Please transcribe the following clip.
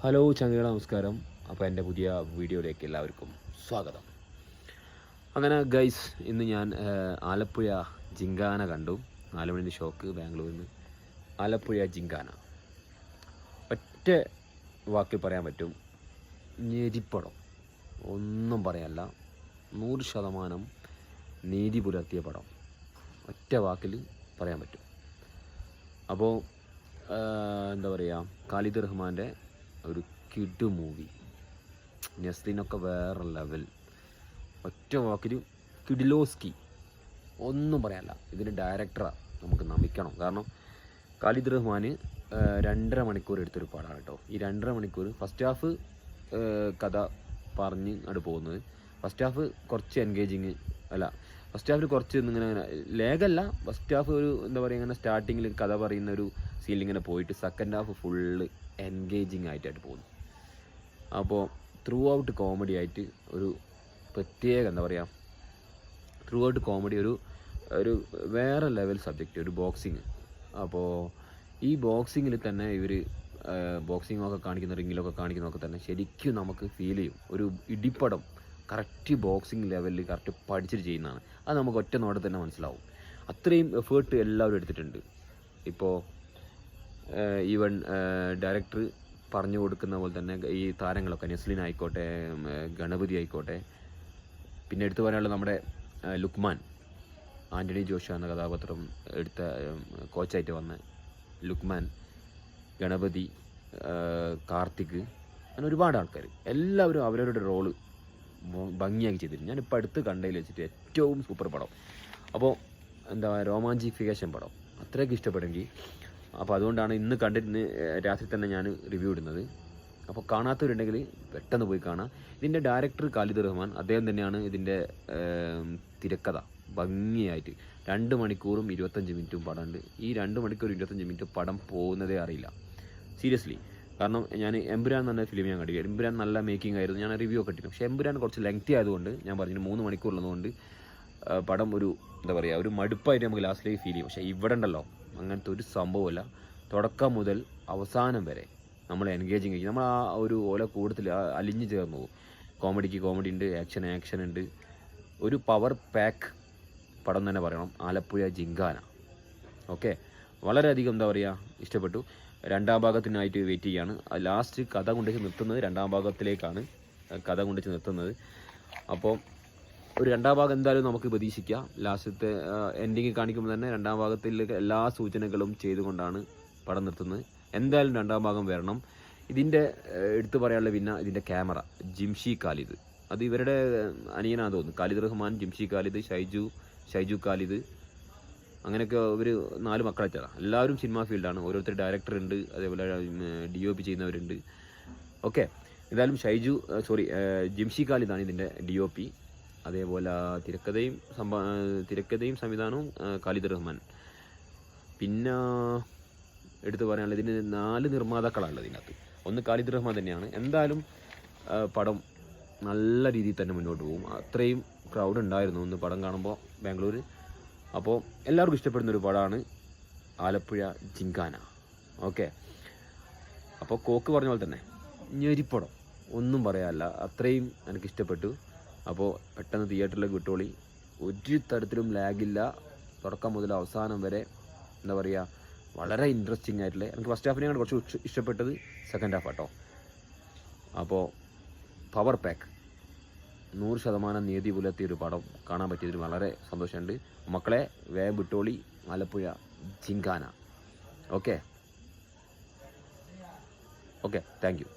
Hello ചങ്ങല, നമസ്കാരം. അപ്പോൾ എൻ്റെ പുതിയ വീഡിയോയിലേക്ക് എല്ലാവർക്കും സ്വാഗതം. അങ്ങനെ ഗൈസ്, ഇന്ന് ഞാൻ ആലപ്പുഴ ജിങ്കാന കണ്ടു. 4 മണിൻ്റെ ഷോക്ക് ബാംഗ്ലൂരിൽ നിന്ന്. ആലപ്പുഴ ജിങ്കാന ഒറ്റ വാക്കിൽ പറയാൻ പറ്റും, ഞെരിപ്പടം. ഒന്നും പറയാനല്ല, 100% നീതി പുലർത്തിയ പടം. ഒറ്റ വാക്കിൽ പറയാൻ പറ്റും. അപ്പോൾ എന്താ പറയുക, ഖാലിദ് റഹ്മാൻ്റെ ഒരു കിഡ് മൂവി. നെസ്ലിനൊക്കെ വേറെ ലെവൽ. ഒറ്റ വാക്കിൽ കിഡിലോസ്കി. ഒന്നും പറയാനല്ല. ഇതിൻ്റെ ഡയറക്ടറാണ് നമുക്ക് നമിക്കണം. കാരണം ഖാലിദ് റഹ്മാൻ 2.5 മണിക്കൂർ എടുത്തൊരു പടമാണ് കേട്ടോ. ഈ 2.5 മണിക്കൂർ ഫസ്റ്റ് ഹാഫ് കഥ പറഞ്ഞ് അങ്ങോട്ട് പോകുന്നത്. ഫസ്റ്റ് ഹാഫ് കുറച്ച് എൻഗേജിങ് അല്ല, ഫസ്റ്റ് ഹാഫിൽ കുറച്ച് ഇങ്ങനെ ലേഗല്ല. ഫസ്റ്റ് ഹാഫ് ഒരു എന്താ പറയുക, ഇങ്ങനെ സ്റ്റാർട്ടിങ്ങിൽ കഥ പറയുന്ന ഒരു സീനിൽ ഇങ്ങനെ പോയിട്ട് സെക്കൻഡ് ഹാഫ് ഫുള്ള് എൻഗേജിങ് ആയിട്ടായിട്ട് പോകുന്നു. അപ്പോൾ ത്രൂ ഔട്ട് കോമഡി ആയിട്ട് ഒരു പ്രത്യേക എന്താ പറയുക, ത്രൂ ഔട്ട് കോമഡി ഒരു വേറെ ലെവൽ സബ്ജക്റ്റ്, ഒരു ബോക്സിങ്. അപ്പോൾ ഈ ബോക്സിങ്ങിൽ തന്നെ ഇവർ ബോക്സിങ്ങൊക്കെ കാണിക്കുന്ന, റിങ്ങിലൊക്കെ കാണിക്കുന്നതൊക്കെ തന്നെ ശരിക്കും നമുക്ക് ഫീൽ ചെയ്യും. ഒരു ഇടിപ്പടം കറക്റ്റ് ബോക്സിങ് ലെവലിൽ കറക്റ്റ് പഠിച്ചിട്ട് ചെയ്യുന്നതാണ്. അത് നമുക്ക് ഒറ്റ നോട്ടത്തിൽ തന്നെ മനസ്സിലാവും. അത്രയും എഫേർട്ട് എല്ലാവരും എടുത്തിട്ടുണ്ട്. ഇപ്പോൾ ഈവൻ ഡയറക്ടർ പറഞ്ഞു കൊടുക്കുന്ന പോലെ തന്നെ ഈ താരങ്ങളൊക്കെ, നെസ്ലിൻ ആയിക്കോട്ടെ, ഗണപതി ആയിക്കോട്ടെ, പിന്നെ എടുത്തു പറയാനുള്ള നമ്മുടെ ലുക്മാൻ, ആൻ്റണി ജോഷ എന്ന കഥാപാത്രം എടുത്ത കോച്ചായിട്ട് വന്ന ലുക്മാൻ, ഗണപതി, കാർത്തിക്, അങ്ങനെ ഒരുപാട് ആൾക്കാർ എല്ലാവരും അവരവരുടെ റോള് ഭംഗിയാക്കി ചെയ്തിരുന്നു. ഞാനിപ്പോൾ അടുത്ത് കണ്ടതിൽ വെച്ചിട്ട് ഏറ്റവും സൂപ്പർ പടം. അപ്പോൾ എന്താ രോമാഞ്ചിഫിക്കേഷൻ പടം അത്രയ്ക്ക് ഇഷ്ടപ്പെടുമെങ്കിൽ. അപ്പോൾ അതുകൊണ്ടാണ് ഇന്ന് കണ്ടിരുന്ന് രാത്രി തന്നെ ഞാൻ റിവ്യൂ ഇടുന്നത്. അപ്പോൾ കാണാത്തവരുണ്ടെങ്കിൽ പെട്ടെന്ന് പോയി കാണാം. ഇതിൻ്റെ ഡയറക്ടർ ഖാലിദ് റഹ്മാൻ, അദ്ദേഹം തന്നെയാണ് ഇതിൻ്റെ തിരക്കഥ ഭംഗിയായിട്ട്. 2 മണിക്കൂറും 25 മിനിറ്റും പടമുണ്ട്. ഈ 2 മണിക്കൂർ 25 മിനിറ്റ് പടം പോകുന്നതേ അറിയില്ല, സീരിയസ്ലി. കാരണം ഞാൻ എമ്പുരാൻ എന്ന് പറഞ്ഞ ഫിലിം ഞാൻ കണ്ടില്ല. എമ്പുരാൻ നല്ല മേക്കിംഗ് ആയിരുന്നു, ഞാൻ റിവ്യൂ ഒക്കെ ഇട്ടിരുന്നു. പക്ഷേ എമ്പുരാൻ കുറച്ച് ലെങ്തി ആയതുകൊണ്ട്, ഞാൻ പറഞ്ഞു 3 മണിക്കൂറുള്ളതുകൊണ്ട് പടം ഒരു എന്താ പറയുക, ഒരു മടുപ്പായിട്ട് നമുക്ക് ലാസ്റ്റിലേക്ക് ഫീൽ ചെയ്യും. പക്ഷേ ഇവിടെ ഉണ്ടല്ലോ, അങ്ങനത്തെ ഒരു സംഭവമല്ല. തുടക്കം മുതൽ അവസാനം വരെ നമ്മൾ എൻഗേജിങ് ചെയ്യും. നമ്മൾ ആ ഒരു ഓല കൂടുതൽ അലിഞ്ഞു ചേർന്ന് പോകും. കോമഡിക്ക് കോമഡി ഉണ്ട്, ആക്ഷൻ ഉണ്ട്. ഒരു പവർ പാക്ക് പടം തന്നെ പറയണം, ആലപ്പുഴ ജിങ്കാന. ഓക്കെ, വളരെയധികം എന്താ പറയുക, ഇഷ്ടപ്പെട്ടു. 2ാം ഭാഗത്തിനായിട്ട് വെയിറ്റ് ചെയ്യാണ്. ലാസ്റ്റ് കഥ കൊണ്ടുവച്ച് നിർത്തുന്നത് 2ാം ഭാഗത്തിലേക്കാണ് നിർത്തുന്നത്. അപ്പോൾ ഒരു 2ാം ഭാഗം എന്തായാലും നമുക്ക് പ്രതീക്ഷിക്കാം. ലാസ്റ്റത്തെ എൻഡിങ് കാണിക്കുമ്പോൾ തന്നെ 2ാം ഭാഗത്തിലേക്ക് എല്ലാ സൂചനകളും ചെയ്തുകൊണ്ടാണ് പടം നിർത്തുന്നത്. എന്തായാലും 2ാം ഭാഗം വരണം. ഇതിൻ്റെ എടുത്തു പറയാനുള്ള പിന്നെ ഇതിൻ്റെ ക്യാമറ, ജിംഷി ഖാലിദ്, അത് ഇവരുടെ അനിയനാണെന്ന് തോന്നുന്നു. ഖാലിദ് റഹ്മാൻ, ജിംഷി ഖാലിദ്, ഷൈജു ഖാലിദ്, അങ്ങനെയൊക്കെ ഒരു 4 മക്കളാണ്. എല്ലാവരും സിനിമ ഫീൽഡാണ്. ഓരോരുത്തർ ഡയറക്ടർ ഉണ്ട്, അതേപോലെ DOP ചെയ്യുന്നവരുണ്ട്. ഓക്കെ, എന്തായാലും ജിംഷി ഖാലിദാണ് ഇതിൻ്റെ DOP. അതേപോലെ തിരക്കഥയും സംവിധാനവും ഖാലിദ് റഹ്മാൻ. പിന്നെ എടുത്തു പറയാനുള്ളത്, ഇതിന് 4 നിർമ്മാതാക്കളാണുള്ളത് ഇതിനകത്ത്. ഒന്ന് ഖാലിദ് റഹ്മാൻ തന്നെയാണ്. എന്തായാലും പടം നല്ല രീതിയിൽ തന്നെ മുന്നോട്ട് പോകും. അത്രയും ക്രൗഡ് ഉണ്ടായിരുന്നു ഒന്ന് പടം കാണുമ്പോൾ ബാംഗ്ലൂർ. അപ്പോൾ എല്ലാവർക്കും ഇഷ്ടപ്പെടുന്നൊരു പടമാണ് ആലപ്പുഴ ജിങ്കാന. ഓക്കെ, അപ്പോൾ കോക്ക് പറഞ്ഞ പോലെ തന്നെ ഞെരിപ്പടം, ഒന്നും പറയാനല്ല, അത്രയും എനിക്കിഷ്ടപ്പെട്ടു. അപ്പോൾ പെട്ടെന്ന് തിയേറ്ററിലേക്ക് വിട്ടോളി. ഒരു തരത്തിലും ലാഗില്ല. തുടക്കം മുതൽ അവസാനം വരെ എന്താ പറയുക, വളരെ ഇൻട്രസ്റ്റിംഗ് ആയിട്ടുള്ള. എനിക്ക് ഫസ്റ്റ് ഹാഫിനെയാണ് കുറച്ച് ഇഷ്ടപ്പെട്ടത്, സെക്കൻഡ് ഹാഫ് കേട്ടോ. അപ്പോൾ പവർ പാക്ക്, 100% നീതി പുലർത്തിയൊരു പടം കാണാൻ പറ്റിയതിൽ വളരെ സന്തോഷമുണ്ട്. മക്കളെ വേഗം വിട്ടോളി, ആലപ്പുഴ ജിങ്കാന. Okay, thank U.